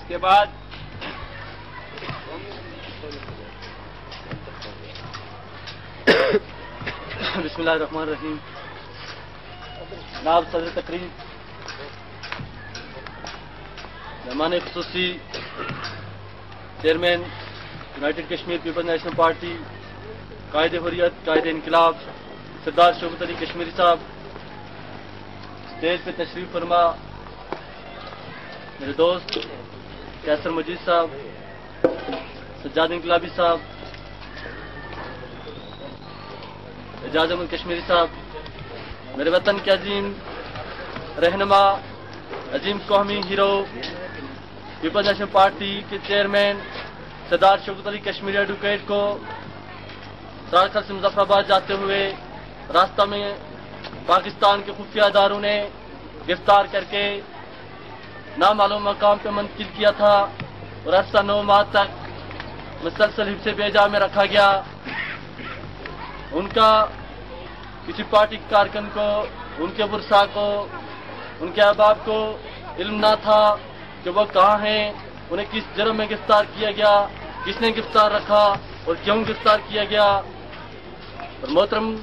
इसके बाद बिस्मिल्लाहिर्रहमानिर्रहीम। जनाब सदर तकरीर, मेहमान खुसूसी chairman united Kashmir people's national party, कायदे हुर्रियत, कायदे इनकलाब सरदार शौकत अली कश्मीरी साहब, स्टेज पे तशरीफ फरमा मेरे दोस्त कैसर मजीद साहब, सज्जाद इनकलाबी साहब, एजाज अहमद कश्मीरी साहब, मेरे वतन के अजीम रहनुमा, अजीम कौमी हीरो, पीपल्स नेशनल पार्टी के चेयरमैन सरदार शौकत अली कश्मीरी एडवोकेट को सरारखल से मुजफ्फराबाद जाते हुए रास्ता में पाकिस्तान के खुफिया इदारों ने गिरफ्तार करके नामालूम मकाम पर मुंतकिल किया था और अरसा 9 माह तक मुसलसल हिफ्ज़ बेजा में रखा गया। उनका किसी पार्टी के कारकुन को, उनके बुरसा को, उनके अहबाब को इल्म ना था कि वो कहाँ हैं, उन्हें किस जुर्म में गिरफ्तार किया गया, किसने गिरफ्तार रखा और क्यों गिरफ्तार किया गया। और मोहतरम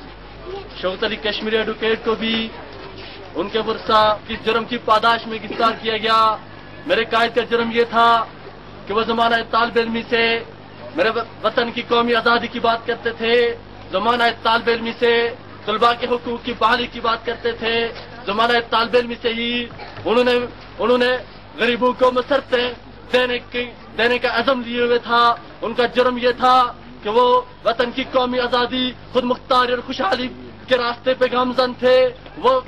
शौकत अली कश्मीरी एडवोकेट को भी उनके बुरसा किस जुर्म की पादाश में गिरफ्तार किया गया। मेरे कायद का जुर्म ये था कि वो जमाना तालिब इल्मी से मेरे वतन की कौमी आज़ादी की बात करते थे, जमाना तालिब इल्मी से तलबा के हुकूक की बहाली की बात करते थे, जमाना तालिब इल्मी से ही उन्होंने गरीबों को मसरतें देने का अज़म लिए हुए था। उनका जुर्म ये था कि वो वतन की कौमी आज़ादी, खुद मुख्तारी और खुशहाली के रास्ते पे गामजन थे। वो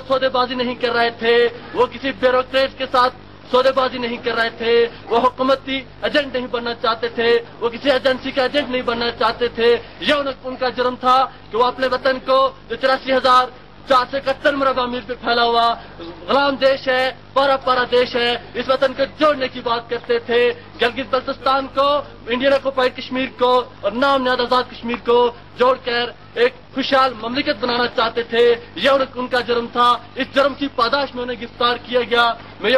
सौदेबाजी नहीं कर रहे थे, वो किसी ब्यूरोक्रेट के साथ सौदेबाजी नहीं कर रहे थे, वो हुकूमती एजेंट नहीं बनना चाहते थे, वो किसी एजेंसी का एजेंट नहीं बनना चाहते थे। ये उनका जुर्म था कि वो अपने वतन को जो 84,471 मरबा मील पे फैला हुआ गुलाम देश है, पारा देश है, इस वतन को जोड़ने की बात करते थे। गिलगित बल्तिस्तान को, इंडियन ऑक्युपाइड कश्मीर को और नाम नहाद आजाद कश्मीर को जोड़कर एक खुशहाल ममलिकत बनाना चाहते थे। यह उनका जुर्म था। इस जुर्म की पादाश में उन्हें गिरफ्तार किया गया। मैं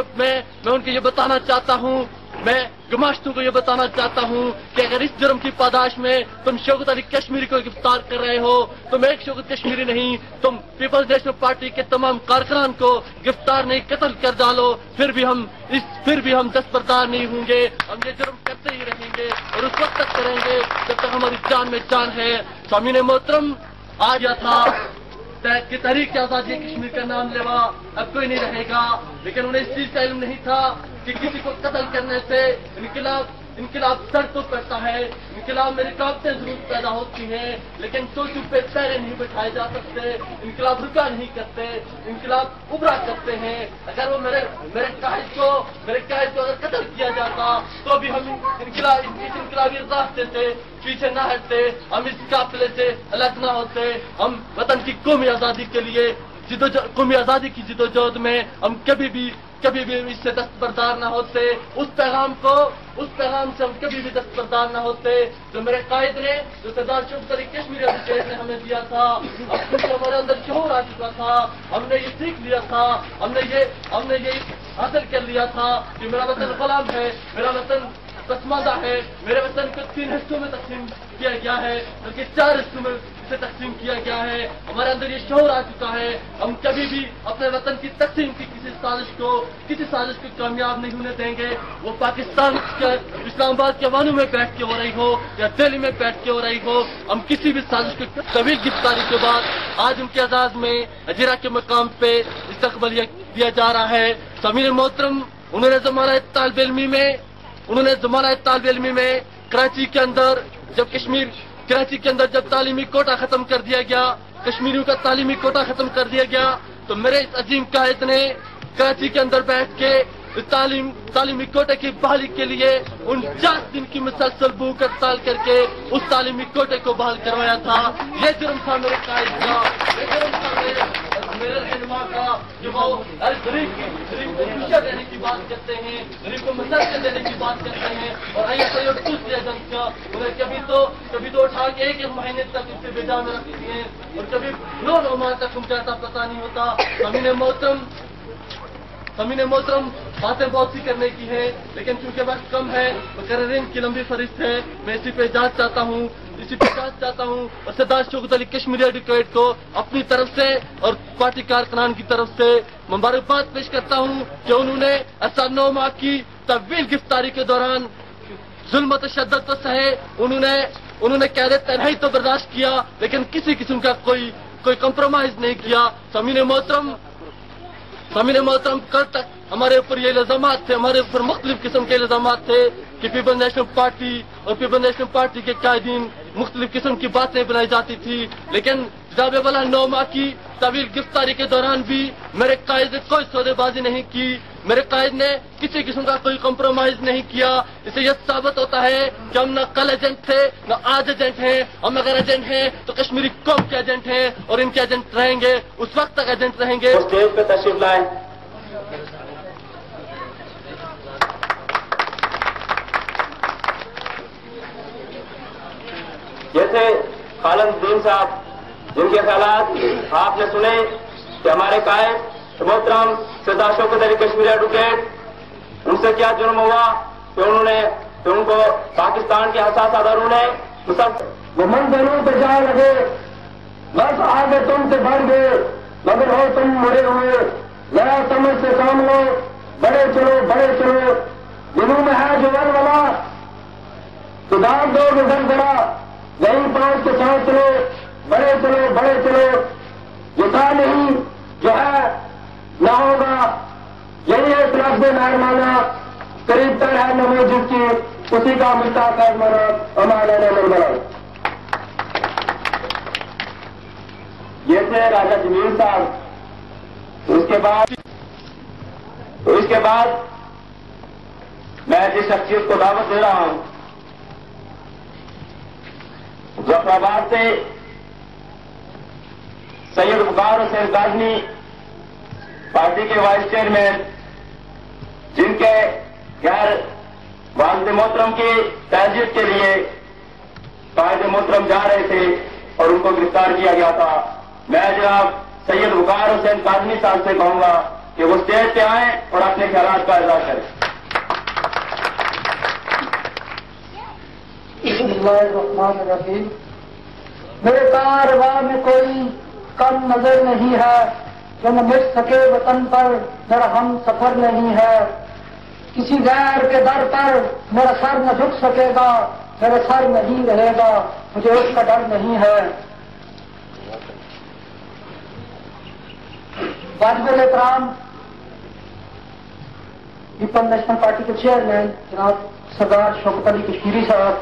उनको ये बताना चाहता हूँ, मैं गुमाश्तों को ये बताना चाहता हूँ कि अगर इस जुर्म की पादाश में तुम शौकत अली कश्मीरी को गिरफ्तार कर रहे हो, तुम एक शौकत कश्मीरी नहीं, तुम पीपल्स नेशनल पार्टी के तमाम कारकुनान को गिरफ्तार नहीं, कत्ल कर डालो, फिर भी हम दस्तबरदार नहीं होंगे। हम ये जुर्म करते ही रहेंगे और उस वक्त तक करेंगे जब तक हमारी जान में जान है। स्वामीने मोहतरम आ गया था कि तहरीक आजादी कश्मीर का नाम लेवा अब कोई नहीं रहेगा, लेकिन उन्हें इस चीज का इल्म नहीं था कि किसी को कत्ल करने से इनकलाब सर तो करता है, इनकलाब में रुकावटें जरूर पैदा होती हैं, लेकिन सोचों पे पैरे नहीं बिठाए जा सकते, इनकलाब रुका नहीं करते, इनकलाब उभरा करते हैं। अगर वो मेरे कायद को अगर कत्ल किया जाता तो भी हम इनकलाबी रास्ते से पीछे न हटते, हम इस काफिले से अलग न होते। हम वतन की कौमी आजादी के लिए कौमी आजादी की जिदोजहद में हम कभी भी इससे दस्तबरदार न होते। उस पैगाम से हम कभी भी दस्तबरदार न होते जो मेरे कायद ने, जो सरदार शौकत अली कश्मीरी एडवोकेट ने हमें दिया था। अब क्योंकि हमारे अंदर शोर आ चुका था, हमने ये सीख लिया था, हमने ये हासिल कर लिया था कि मेरा वतन गुलाम है, मेरा वतन पसमानदा है, मेरे वतन को 3 हिस्सों में तकसीम किया गया है, बल्कि 4 हिस्सों में इसे तकसीम किया गया है। हमारे अंदर ये शोर आ चुका है। हम कभी भी अपने वतन की तकसीम की किसी साजिश को कामयाब नहीं होने देंगे। वो पाकिस्तान के इस्लामाबाद के वानू में बैठ के हो रही हो या दिल्ली में बैठ के हो रही हो, हम किसी भी साजिश को तवील गिरफ्तारी के बाद आज उनके एजाज में अजीरा के मकाम पे इस्तकबालिया दिया जा रहा है। समीर मोहतरम, उन्होंने जमाना तालिब इल्मी में कराची के अंदर जब तालीमी कोटा खत्म कर दिया गया, कश्मीरियों का तालीमी कोटा खत्म कर दिया गया, तो मेरे इस अजीम कायद ने कराची के अंदर बैठ के तालीमी कोटे की बहाली के लिए 49 दिन की मुसलसल भूख हड़ताल करके उस तालीमी कोटे को बहाल करवाया था। ये जुर्म था मेरे कायद का, ये जुर्म था मेरे रहनुमा का, जो वो गरीब को खुशियाँ देने की बात करते हैं, गरीब को मसरत देने की बात करते हैं। और ISI और दूसरे एजेंट का उन्हें कभी तो उठा के 1 महीने तक उससे बेजा में रखती हैं और कभी 9 माह तक उनका ऐसा पता नहीं होता। समीने मोहतरम, باتیں بہت سی کرنے کی ہیں، لیکن چونکہ وقت کم ہے، مقررین کی لمبی فہرست ہے، میں اسی پہ اجازت چاہتا ہوں اور سردار شوکت علی کشمیری ایڈوکیٹ کو اپنی طرف سے اور پارٹی کارکنان کی طرف سے مبارکباد پیش کرتا ہوں کہ انہوں نے ایسا 9 ماہ کی طویل گرفتاری کے دوران ظلم و تشدد تو سہے، انہوں نے قید تنہائی تو برداشت کیا، لیکن کسی قسم کا کوئی کمپرومائز نہیں کیا۔ سامعین محترم، کل تک ہمارے اوپر یہ الزامات تھے، ہمارے اوپر مختلف قسم کے الزامات تھے کہ پیپلز نیشنل پارٹی اور پیپلز نیشنل پارٹی کے قائدین مختلف قسم کی باتیں بنائی جاتی تھی، لیکن جناب والا 9 ماہ کی طویل گرفتاری کے دوران بھی میرے قائد نے کوئی سودے بازی نہیں کی، میرے قائد نے کسی قسم کا کوئی کمپرومائز نہیں کیا۔ اسے یہ ثابت ہوتا ہے کہ ہم نہ کل ایجنٹ تھے نہ آج ایجنٹ ہیں، ہم اگر ایجنٹ ہیں تو کشمیری قوم کے ایجنٹ ہیں اور ان کے ایجنٹ رہیں گے، اس وقت تک ایجنٹ رہیں گے۔ اسٹیج پہ تشریف لائیں۔ جیسے خالد الدین صاحب، جن کے خیالات آپ نے سنے کہ ہمارے قائد محترم سردار شوکت علی کشمیری ایڈوکیٹ، ان سے کیا جرم ہوا کہ ان کو پاکستان کے حساس اداروں نے وہ منزلوں پہ جا لگے، بس آگے تم سے بڑھ گئے، مگر ہو تم مڑے ہوئے، ذرا سمجھ سے کام لو، بڑے چلو، دنوں میں ہے جو ولولہ، تو ڈال دو گے زلزلہ، یہی 5 کے ساتھ چلو، بڑے چلو، جو تھا نہیں جو ہے نہ ہوگا، یہی ایک لفظ مہربانہ قریب تر ہے نمو جس کی، اسی کا مستحق ہے منا ہمارا نمن بنا۔ یہ تھے راجہ جمیل صاحب۔ اس کے بعد میں جس شخصیت کو دعوت دے رہا ہوں، ظفر آباد سے سید وقار حسین کاظمی، پارٹی کے وائس چیئرمین، جن کے گھر والد محترم کی تعزیت کے لیے قائد محترم جا رہے تھے اور ان کو گرفتار کیا گیا تھا، میں جناب سید وقار حسین کاظمی صاحب سے کہوں گا کہ وہ اسٹیج پہ آئیں اور اپنے خیالات کا اظہار کریں۔ بسم اللہ الرحمن الرحیم۔ میرے کارواں میں کوئی کم نظر نہیں ہے، جو نہ مٹ سکے وطن پر میرا ہم سفر نہیں ہے، کسی غیر کے در پر میرا سر نہ جھک سکے گا، میرا سر نہیں رہے گا، مجھے اس کا ڈر نہیں ہے۔ واجب الاحترام پیپلز نیشنل پارٹی کے چیئرمین جناب سردار شوکت علی کشمیری صاحب،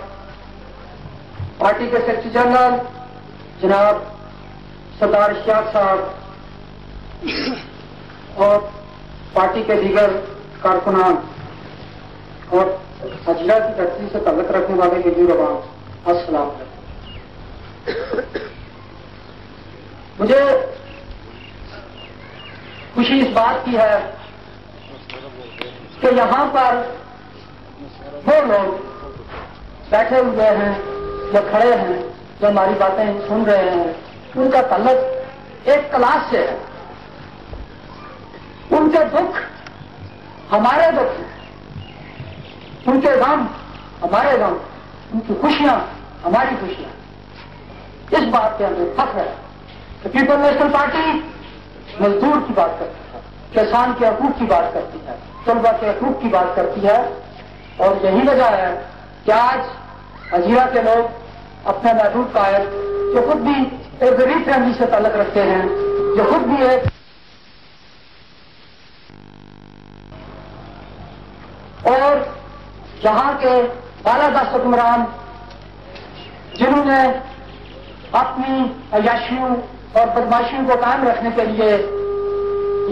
پارٹی کے سیکرٹری جنرل جناب سردار اشتیاق صاحب اور پارٹی کے دیگر کارکنان اور اجلا کی فیکٹری سے تعلق رکھنے والے ہندو عوام، السلام علیکم۔ مجھے خوشی اس بات کی ہے کہ یہاں پر وہ لوگ بیٹھے ہوئے ہیں جو کھڑے ہیں، جو ہماری باتیں سن رہے ہیں، ان کا تعلق ایک کلاس سے ہے، ان کے دکھ ہمارے دکھ ہیں، ان کے غم ہمارے غم، ان کی خوشیاں ہماری خوشیاں۔ اس بات پہ ہمیں فخر ہے کہ پیپلز نیشنل پارٹی مزدور کی بات کرتی ہے، کسان کے حقوق کی بات کرتی ہے، طلبا کے حقوق کی بات کرتی ہے، اور یہی وجہ ہے کہ آج ہزیرہ کے لوگ اپنے محدود قائد، جو خود بھی ایک غریب فیملی سے تعلق رکھتے ہیں، جو خود بھی ایک اور یہاں کے بالادست حکمران، جنہوں نے اپنی عیاشیوں اور بدماشیوں کو قائم رکھنے کے لیے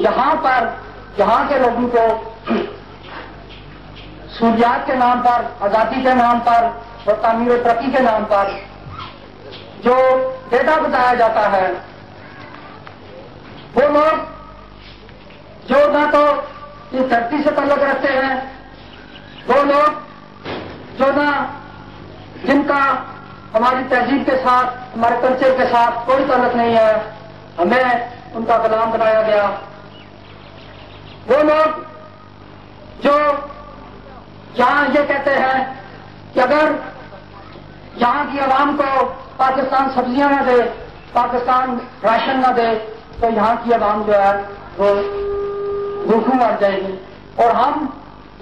یہاں کے لوگوں کو سہولیات کے نام پر، آزادی کے نام پر اور تعمیر و ترقی کے نام پر جو ڈیٹا بتایا جاتا ہے، وہ لوگ جو نہ تو اس دھرتی سے تعلق رکھتے ہیں، وہ لوگ جو نہ جن کا ہماری تہذیب کے ساتھ، ہمارے کلچر کے ساتھ کوئی تعلق نہیں ہے، ہمیں ان کا غلام بنایا گیا، وہ لوگ جو یہاں یہ کہتے ہیں کہ اگر یہاں کی عوام کو پاکستان سبزیاں نہ دے، پاکستان راشن نہ دے، تو یہاں کی عوام جو ہے وہ بھوکوں مر جائے گی۔ اور ہم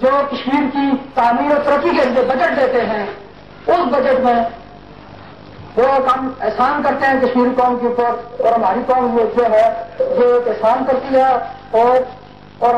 جو کشمیر کی تعمیر و ترقی کے لیے بجٹ دیتے ہیں، اس بجٹ میں وہ ہم احسان کرتے ہیں کشمیری قوم کے اوپر، اور ہماری قوم جو ہے یہ احسان کرتی ہے اور